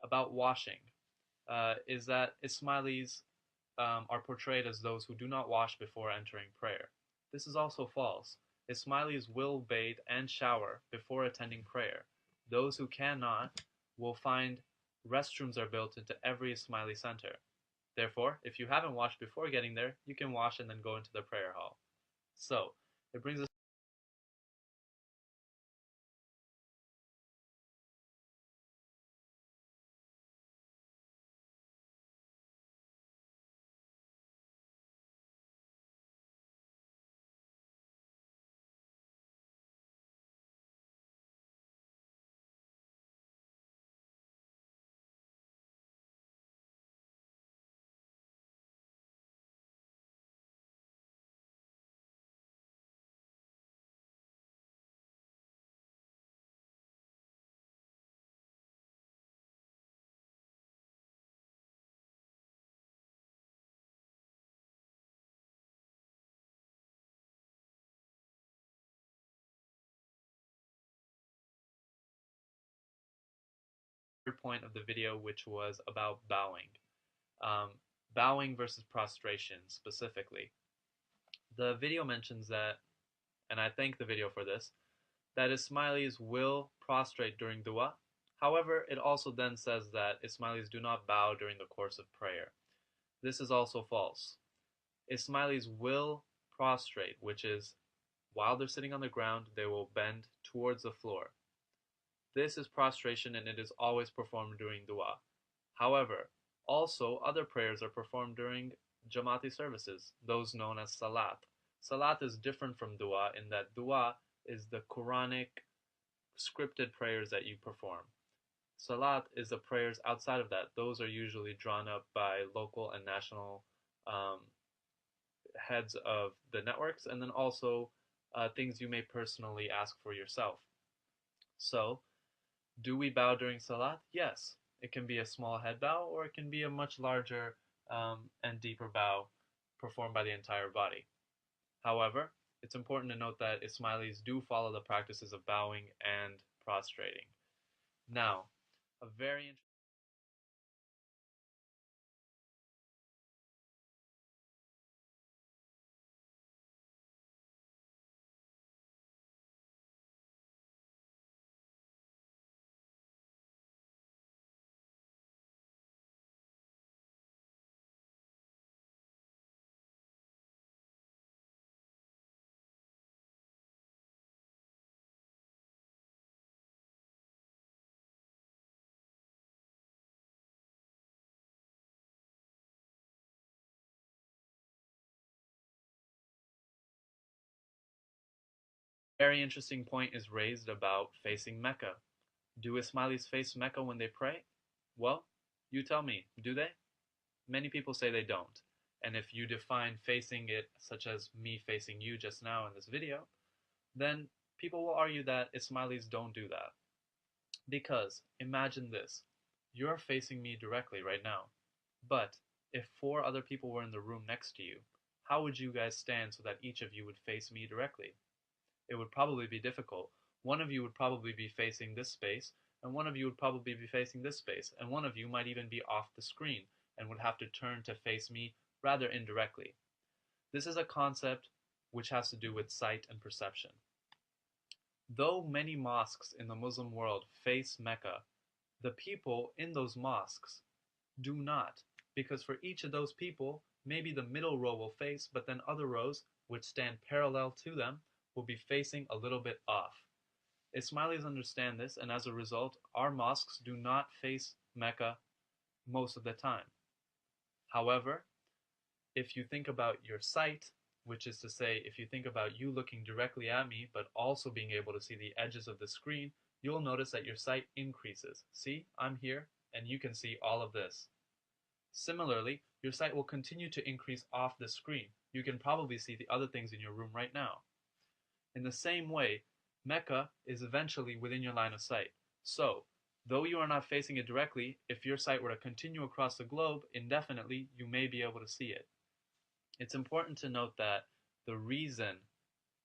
about washing is that Ismailis are portrayed as those who do not wash before entering prayer. This is also false. Ismailis will bathe and shower before attending prayer. Those who cannot will find restrooms are built into every Ismaili center. Therefore, if you haven't washed before getting there, you can wash and then go into the prayer hall. So, it brings us to the third point of the video, which was about bowing. Um, Bowing versus prostration specifically. The video mentions that, and I thank the video for this, that Ismailis will prostrate during dua. However, it also then says that Ismailis do not bow during the course of prayer. This is also false. Ismailis will prostrate, which is while they're sitting on the ground, they will bend towards the floor. This is prostration and it is always performed during dua. However, also other prayers are performed during Jamati services, those known as salat. Salat is different from dua in that dua is the Quranic scripted prayers that you perform. Salat is the prayers outside of that. Those are usually drawn up by local and national um, heads of the networks, and then also things you may personally ask for yourself. So, do we bow during Salat? Yes. It can be a small head bow, or it can be a much larger and deeper bow performed by the entire body. However, it's important to note that Ismailis do follow the practices of bowing and prostrating. Now, a very interesting point is raised about facing Mecca. Do Ismailis face Mecca when they pray? Well, you tell me, do they? Many people say they don't. And if you define facing it such as me facing you just now in this video, then people will argue that Ismailis don't do that. Because imagine this, you're facing me directly right now. But if four other people were in the room next to you, how would you guys stand so that each of you would face me directly? It would probably be difficult. One of you would probably be facing this space, and one of you would probably be facing this space, and one of you might even be off the screen and would have to turn to face me rather indirectly. This is a concept which has to do with sight and perception. Though many mosques in the Muslim world face Mecca, the people in those mosques do not, because for each of those people, maybe the middle row will face, but then other rows, which stand parallel to them, will be facing a little bit off. Ismailis understand this, and as a result, our mosques do not face Mecca most of the time. However, if you think about your sight, which is to say, if you think about you looking directly at me, but also being able to see the edges of the screen, you'll notice that your sight increases. See, I'm here, and you can see all of this. Similarly, your sight will continue to increase off the screen. You can probably see the other things in your room right now. In the same way, Mecca is eventually within your line of sight. So, though you are not facing it directly, if your sight were to continue across the globe indefinitely, you may be able to see it. It's important to note that the reason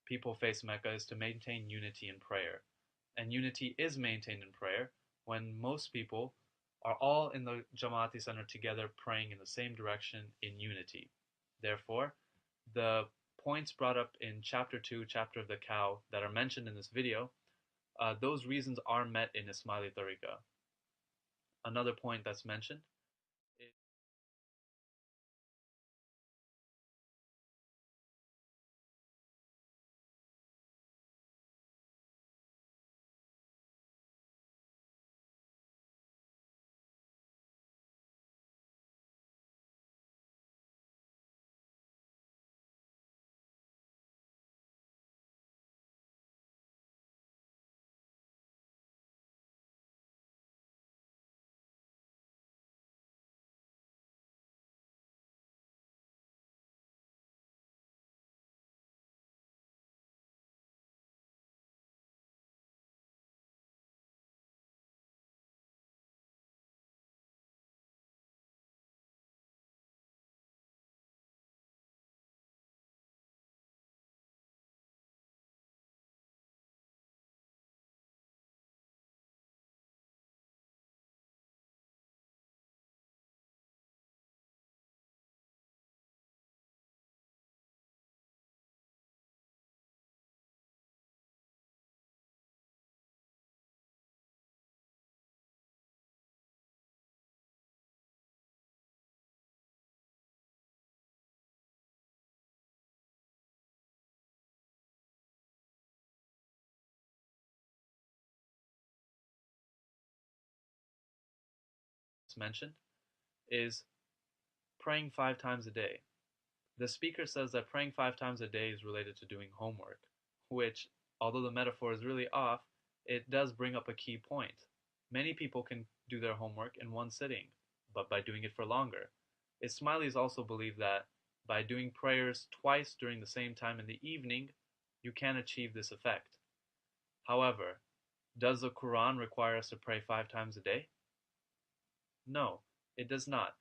people face Mecca is to maintain unity in prayer. And unity is maintained in prayer when most people are all in the Jama'ati center together praying in the same direction in unity. Therefore, the points brought up in chapter 2, chapter of the cow, that are mentioned in this video, those reasons are met in Ismaili Tariqa. Another point that's mentioned is mentioned is praying 5 times a day. The speaker says that praying 5 times a day is related to doing homework, which, although the metaphor is really off, it does bring up a key point. Many people can do their homework in one sitting, but by doing it for longer. Ismailis also believe that by doing prayers twice during the same time in the evening, you can achieve this effect. However, does the Quran require us to pray 5 times a day? No, it does not.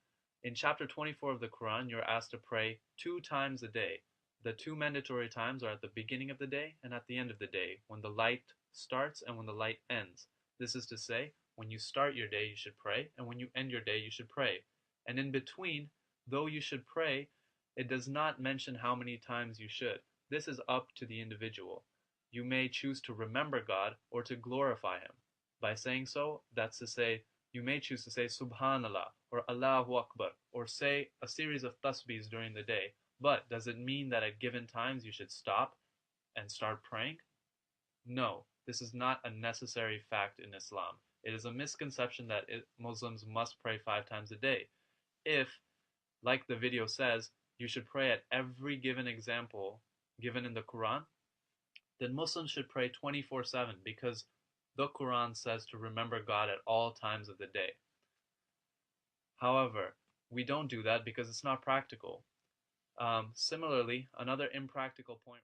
In chapter 24 of the Quran, you're asked to pray 2 times a day. The two mandatory times are at the beginning of the day and at the end of the day, when the light starts and when the light ends. This is to say, when you start your day, you should pray, and when you end your day, you should pray. And in between, though you should pray, it does not mention how many times you should. This is up to the individual. You may choose to remember God or to glorify Him. By saying so, that's to say, you may choose to say Subhanallah or Allahu Akbar or say a series of tasbihs during the day. But does it mean that at given times you should stop and start praying? No, this is not a necessary fact in Islam. It is a misconception that Muslims must pray 5 times a day. If, like the video says, you should pray at every given example given in the Quran, then Muslims should pray 24/7 because the Quran says to remember God at all times of the day. However, we don't do that because it's not practical. Similarly, another impractical point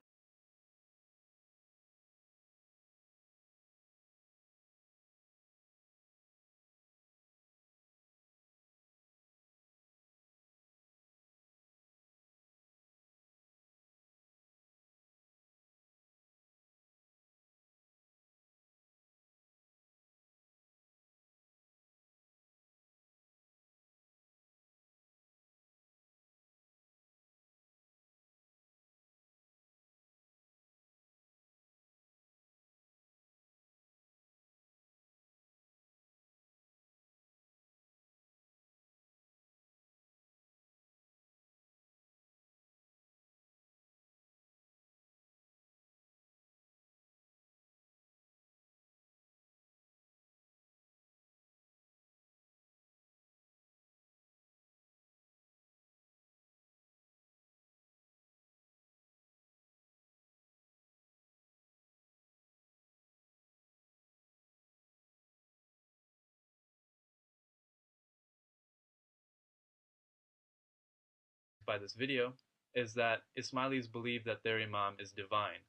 by this video is that Ismailis believe that their Imam is divine.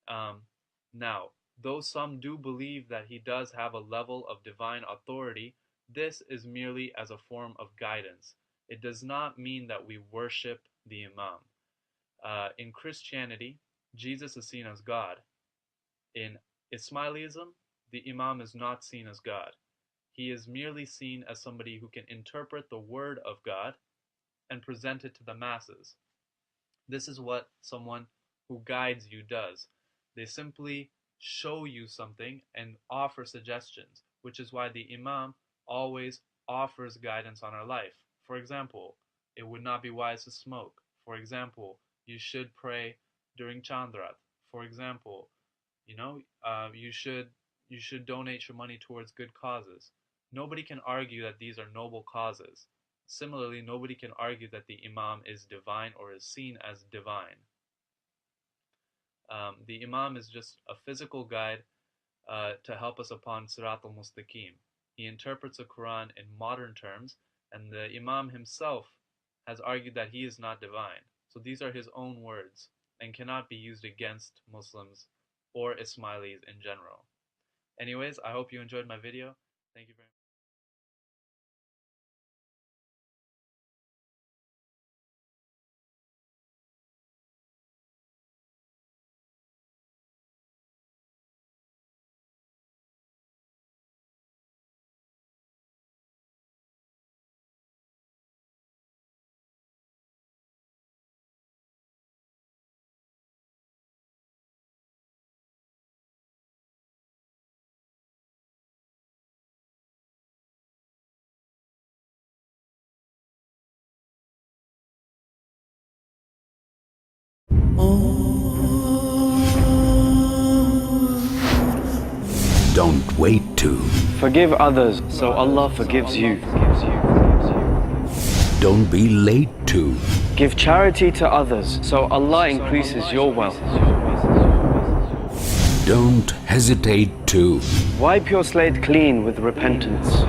Um, Now, though some do believe that he does have a level of divine authority, this is merely as a form of guidance. It does not mean that we worship the Imam. In Christianity, Jesus is seen as God. In Ismailism, the Imam is not seen as God. He is merely seen as somebody who can interpret the word of God and present it to the masses. This is what someone who guides you does. They simply show you something and offer suggestions, which is why the Imam always offers guidance on our life. For example, it would not be wise to smoke. For example, you should pray during Chandrat. For example, you should donate your money towards good causes. Nobody can argue that these are noble causes. Similarly, nobody can argue that the Imam is divine or is seen as divine. The Imam is just a physical guide to help us upon Sirat al-Mustaqim. He interprets the Quran in modern terms, and the Imam himself has argued that he is not divine. So these are his own words and cannot be used against Muslims or Ismailis in general. Anyways, I hope you enjoyed my video. Thank you very much. Don't wait to. Forgive others, so Allah forgives you. Don't be late to. Give charity to others, so Allah increases your wealth. Don't hesitate to. Wipe your slate clean with repentance.